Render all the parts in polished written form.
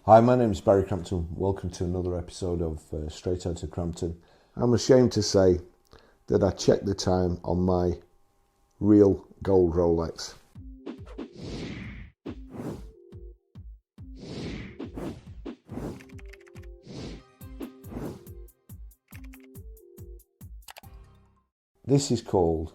Hi, my name is Barrie Crampton. Welcome to another episode of Straight Out of Crampton. I'm ashamed to say that I checked the time on my real gold Rolex. This is called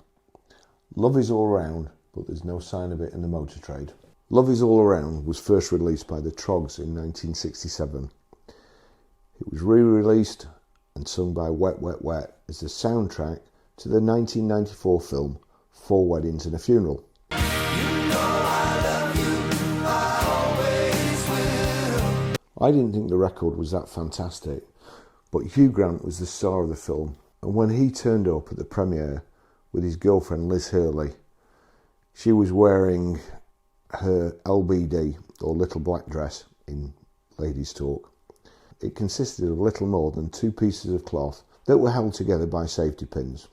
Love Is All Around, but there's no sign of it in the motor trade. Love Is All Around was first released by the Trogs in 1967. It was re-released and sung by Wet Wet Wet as the soundtrack to the 1994 film Four Weddings and a Funeral. I didn't think the record was that fantastic, but Hugh Grant was the star of the film, and when he turned up at the premiere with his girlfriend Liz Hurley, she was wearing her LBD, or little black dress in ladies' talk. It consisted of little more than two pieces of cloth that were held together by safety pins.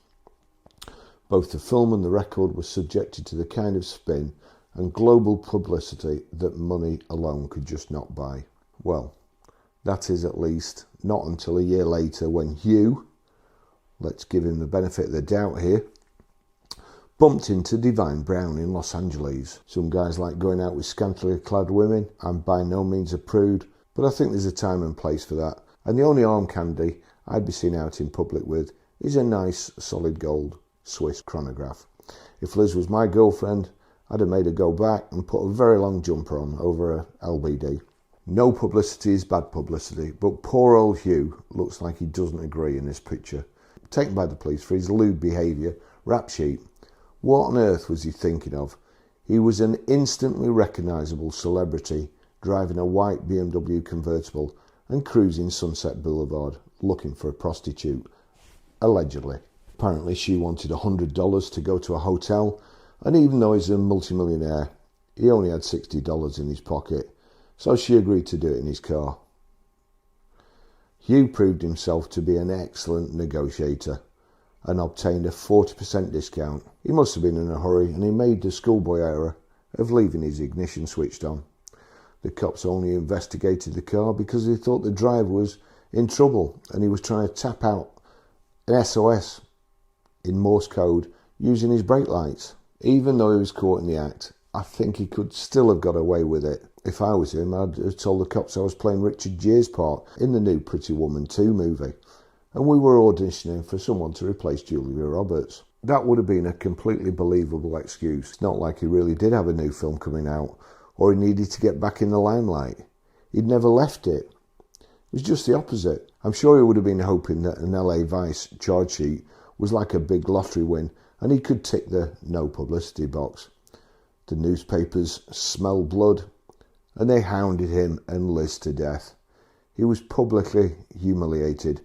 Both the film and the record were subjected to the kind of spin and global publicity that money alone could just not buy. Well, that is at least not until a year later when Hugh, let's give him the benefit of the doubt here, bumped into Divine Brown in Los Angeles. Some guys like going out with scantily clad women. I'm by no means a prude, but I think there's a time and place for that. And the only arm candy I'd be seen out in public with is a nice solid gold Swiss chronograph. If Liz was my girlfriend, I'd have made her go back and put a very long jumper on over a LBD. No publicity is bad publicity, but poor old Hugh looks like he doesn't agree in this picture. Taken by the police for his lewd behaviour, rap sheet. What on earth was he thinking of? He was an instantly recognisable celebrity driving a white BMW convertible and cruising Sunset Boulevard looking for a prostitute, allegedly. Apparently she wanted $100 to go to a hotel, and even though he's a multimillionaire, he only had $60 in his pocket, so she agreed to do it in his car. Hugh proved himself to be an excellent negotiator and obtained a 40% discount. He must have been in a hurry, and he made the schoolboy error of leaving his ignition switched on. The cops only investigated the car because they thought the driver was in trouble and he was trying to tap out an SOS in Morse code using his brake lights. Even though he was caught in the act, I think he could still have got away with it. If I was him, I'd have told the cops I was playing Richard Gere's part in the new Pretty Woman 2 movie, and we were auditioning for someone to replace Julia Roberts. That would have been a completely believable excuse. It's not like he really did have a new film coming out, or he needed to get back in the limelight. He'd never left it. It was just the opposite. I'm sure he would have been hoping that an LA Vice charge sheet was like a big lottery win, and he could tick the no publicity box. The newspapers smelled blood, and they hounded him and Liz to death. He was publicly humiliated,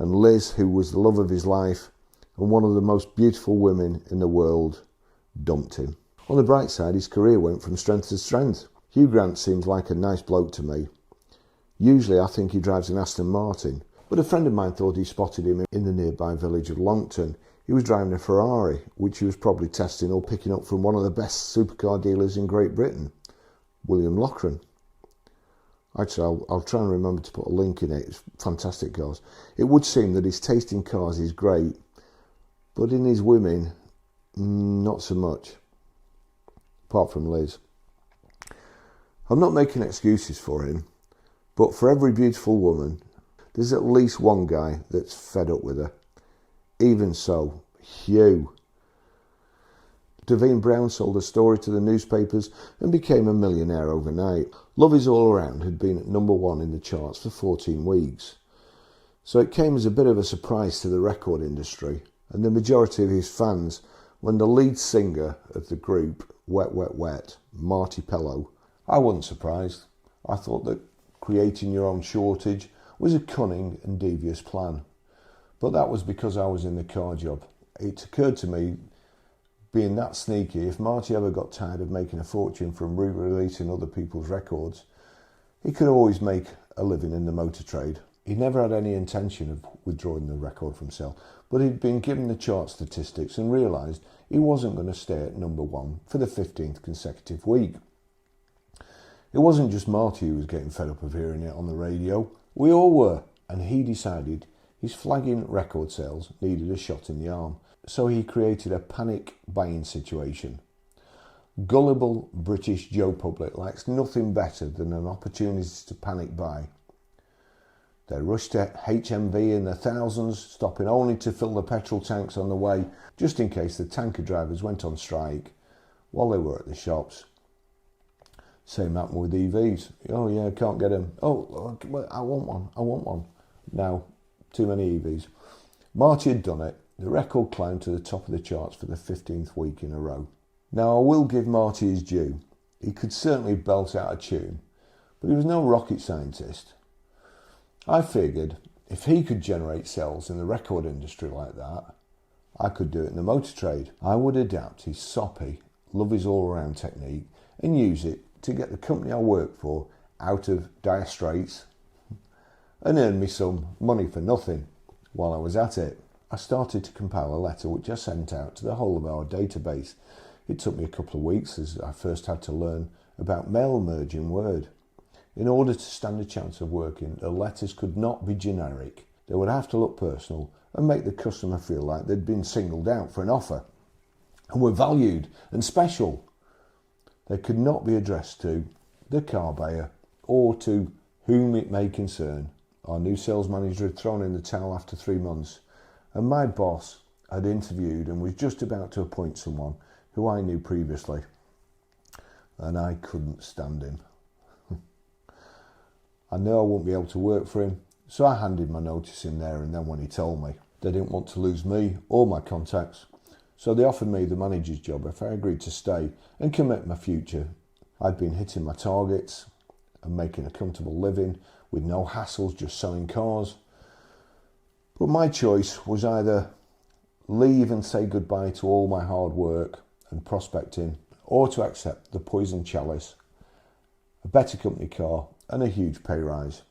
and Liz, who was the love of his life and one of the most beautiful women in the world, dumped him. On the bright side, his career went from strength to strength. Hugh Grant seems like a nice bloke to me. Usually I think he drives an Aston Martin, but a friend of mine thought he spotted him in the nearby village of Longton. He was driving a Ferrari, which he was probably testing or picking up from one of the best supercar dealers in Great Britain, William Loughran. Actually, I'll try and remember to put a link in it. It's fantastic cars. It would seem that his taste in cars is great, but in his women, not so much. Apart from Liz. I'm not making excuses for him, but for every beautiful woman, there's at least one guy that's fed up with her. Even so, Hugh. Divine Brown sold a story to the newspapers and became a millionaire overnight. Love Is All Around had been at number 1 in the charts for 14 weeks. So it came as a bit of a surprise to the record industry and the majority of his fans when the lead singer of the group, Wet Wet Wet, Marty Pellow, I wasn't surprised. I thought that creating your own shortage was a cunning and devious plan. But that was because I was in the car job. It occurred to me, being that sneaky, if Marty ever got tired of making a fortune from re-releasing other people's records, he could always make a living in the motor trade. He never had any intention of withdrawing the record from sale, but he'd been given the chart statistics and realised he wasn't going to stay at number 1 for the 15th consecutive week. It It wasn't just Marty who was getting fed up of hearing it on the radio. We all were, and he decided his flagging record sales needed a shot in the arm. So he created a panic buying situation. Gullible British Joe public likes nothing better than an opportunity to panic buy. They rushed to HMV in the thousands, stopping only to fill the petrol tanks on the way, just in case the tanker drivers went on strike while they were at the shops. Same happened with EVs. Oh yeah, can't get them. Oh, I want one. Now, too many EVs. Marty had done it. The record climbed to the top of the charts for the 15th week in a row. Now, I will give Marty his due. He could certainly belt out a tune, but he was no rocket scientist. I figured if he could generate sales in the record industry like that, I could do it in the motor trade. I would adapt his soppy, love his all-around technique and use it to get the company I work for out of dire straits and earn me some money for nothing while I was at it. I started to compile a letter which I sent out to the whole of our database. It took me a couple of weeks as I first had to learn about mail merge in Word. In order to stand a chance of working, the letters could not be generic. They would have to look personal and make the customer feel like they'd been singled out for an offer and were valued and special. They could not be addressed to the car buyer or to whom it may concern. Our new sales manager had thrown in the towel after 3 months, and my boss had interviewed and was just about to appoint someone who I knew previously, and I couldn't stand him. I knew I wouldn't be able to work for him, so I handed my notice in there and then when he told me. They didn't want to lose me or my contacts, so they offered me the manager's job if I agreed to stay and commit my future. I'd been hitting my targets and making a comfortable living with no hassles, just selling cars. But my choice was either leave and say goodbye to all my hard work and prospecting, or to accept the poison chalice, a better company car and a huge pay rise,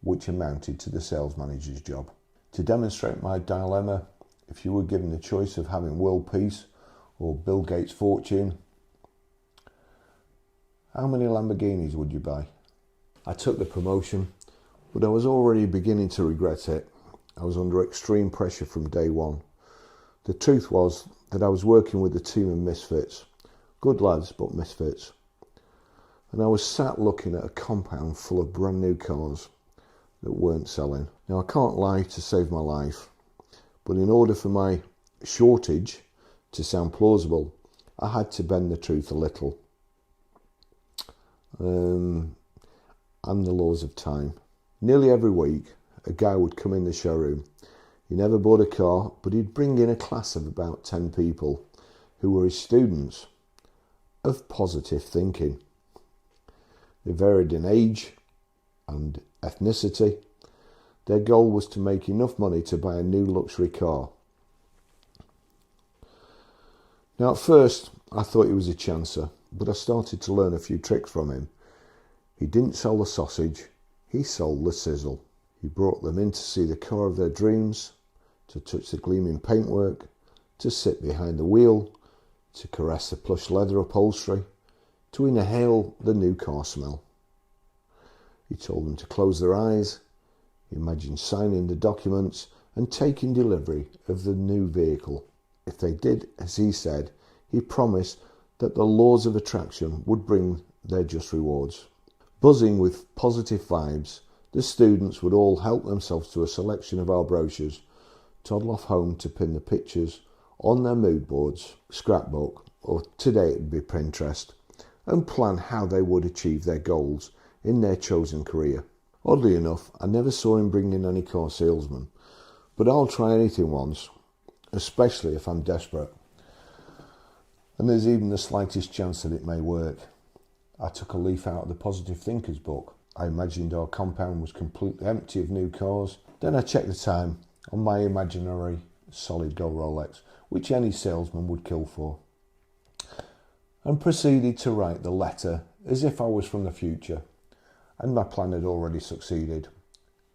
which amounted to the sales manager's job. To demonstrate my dilemma, if you were given the choice of having world peace or Bill Gates' fortune, how many Lamborghinis would you buy? I took the promotion, but I was already beginning to regret it. I was under extreme pressure from day one. The truth was that I was working with a team of misfits, good lads but misfits. And I was sat looking at a compound full of brand new cars that weren't selling. Now, I can't lie to save my life, but in order for my shortage to sound plausible, I had to bend the truth a little. And the laws of time. Nearly every week, a guy would come in the showroom. He never bought a car, but he'd bring in a class of about 10 people who were his students of positive thinking. They varied in age and ethnicity. Their goal was to make enough money to buy a new luxury car. Now, at first, I thought he was a chancer, but I started to learn a few tricks from him. He didn't sell the sausage, he sold the sizzle. He brought them in to see the car of their dreams, to touch the gleaming paintwork, to sit behind the wheel, to caress the plush leather upholstery, to inhale the new car smell. He told them to close their eyes, imagine signing the documents and taking delivery of the new vehicle. If they did as he said, he promised that the laws of attraction would bring their just rewards. Buzzing with positive vibes, the students would all help themselves to a selection of our brochures, toddle off home to pin the pictures on their mood boards, scrapbook, or today it'd be Pinterest, and plan how they would achieve their goals in their chosen career. Oddly enough, I never saw him bring in any car salesman, but I'll try anything once, especially if I'm desperate. And there's even the slightest chance that it may work. I took a leaf out of the Positive Thinkers book. I imagined our compound was completely empty of new cars. Then I checked the time on my imaginary solid gold Rolex, which any salesman would kill for, and proceeded to write the letter as if I was from the future, and my plan had already succeeded,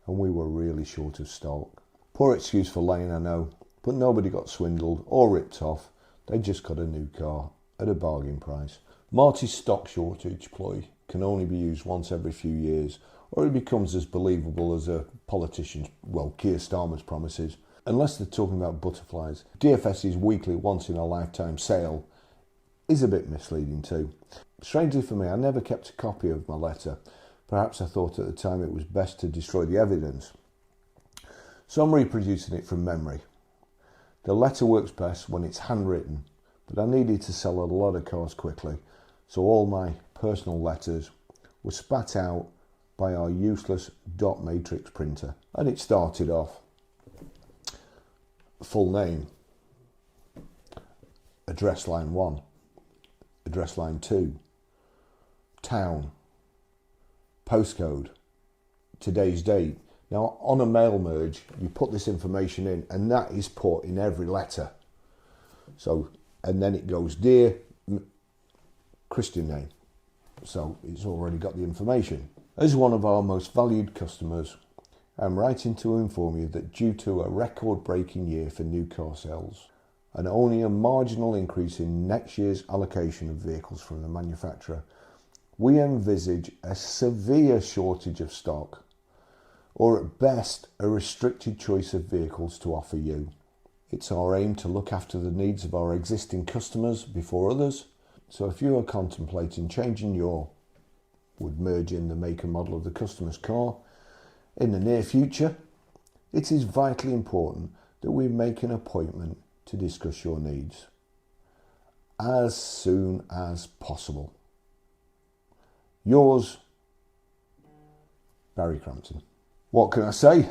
and we were really short of stock. Poor excuse for lying, I know, but nobody got swindled or ripped off. They just got a new car at a bargain price. Marty's stock shortage ploy can only be used once every few years, or it becomes as believable as a politician's, well, Keir Starmer's promises. Unless they're talking about butterflies, DFS's weekly once-in-a-lifetime sale is a bit misleading too. Strangely for me, I never kept a copy of my letter. Perhaps I thought at the time it was best to destroy the evidence. So I'm reproducing it from memory. The letter works best when it's handwritten, but I needed to sell a lot of cars quickly, so all my personal letters were spat out by our useless dot matrix printer. And it started off: full name, address line 1, address line 2, town, postcode, today's date. Now on a mail merge, you put this information in and that is put in every letter. So, and then it goes, dear Christian name. So it's already got the information. As one of our most valued customers, I'm writing to inform you that due to a record-breaking year for new car sales and only a marginal increase in next year's allocation of vehicles from the manufacturer, we envisage a severe shortage of stock, or at best a restricted choice of vehicles to offer you. It's our aim to look after the needs of our existing customers before others, so if you are contemplating changing your, would merge in the make and model of the customer's car in the near future, it is vitally important that we make an appointment to discuss your needs as soon as possible. Yours, Barrie Crampton. What can I say?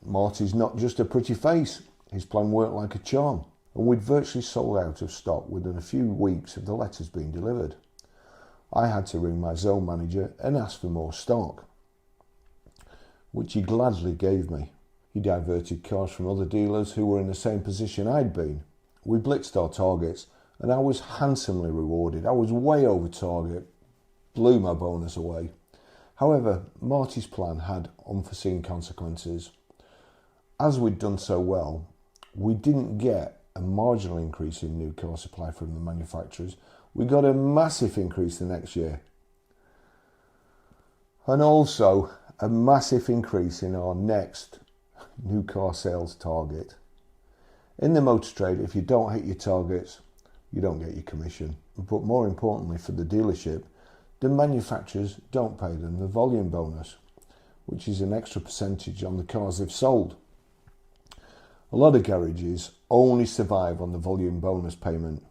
Marty's not just a pretty face. His plan worked like a charm, and we'd virtually sold out of stock within a few weeks of the letters being delivered. I had to ring my zone manager and ask for more stock, which he gladly gave me. He diverted cars from other dealers who were in the same position I'd been. We blitzed our targets and I was handsomely rewarded. I was way over target, blew my bonus away. However, Marty's plan had unforeseen consequences. As we'd done so well, we didn't get a marginal increase in new car supply from the manufacturers. We got a massive increase the next year. And also a massive increase in our next new car sales target. In the motor trade, if you don't hit your targets, you don't get your commission. But more importantly for the dealership, the manufacturers don't pay them the volume bonus, which is an extra percentage on the cars they've sold. A lot of garages only survive on the volume bonus payment.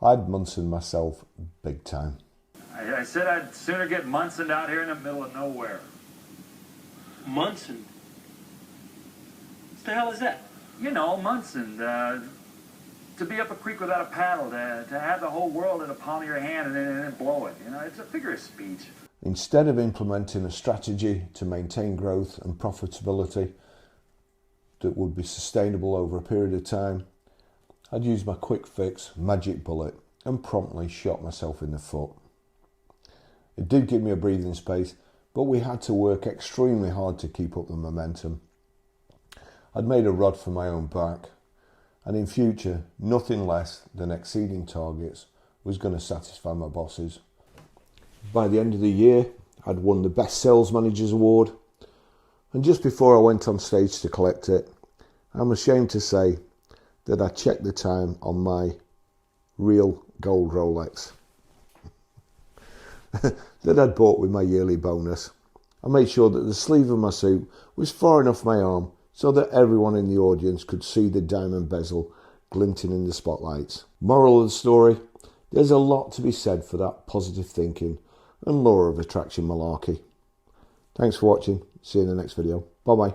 I'd Munson myself big time. I said I'd sooner get Munson out here in the middle of nowhere. Munson? What the hell is that? You know, Munson. To be up a creek without a paddle, to have the whole world in the palm of your hand and then blow it. You know, it's a figure of speech. Instead of implementing a strategy to maintain growth and profitability that would be sustainable over a period of time, I'd use my quick fix magic bullet and promptly shot myself in the foot. It did give me a breathing space, but we had to work extremely hard to keep up the momentum. I'd made a rod for my own back, and in future, nothing less than exceeding targets was going to satisfy my bosses. By the end of the year, I'd won the Best Sales Managers Award, and just before I went on stage to collect it, I'm ashamed to say that I checked the time on my real gold Rolex that I'd bought with my yearly bonus. I made sure that the sleeve of my suit was far enough my arm so that everyone in the audience could see the diamond bezel glinting in the spotlights. Moral of the story, there's a lot to be said for that positive thinking and law of attraction malarkey. Thanks for watching. See you in the next video. Bye bye.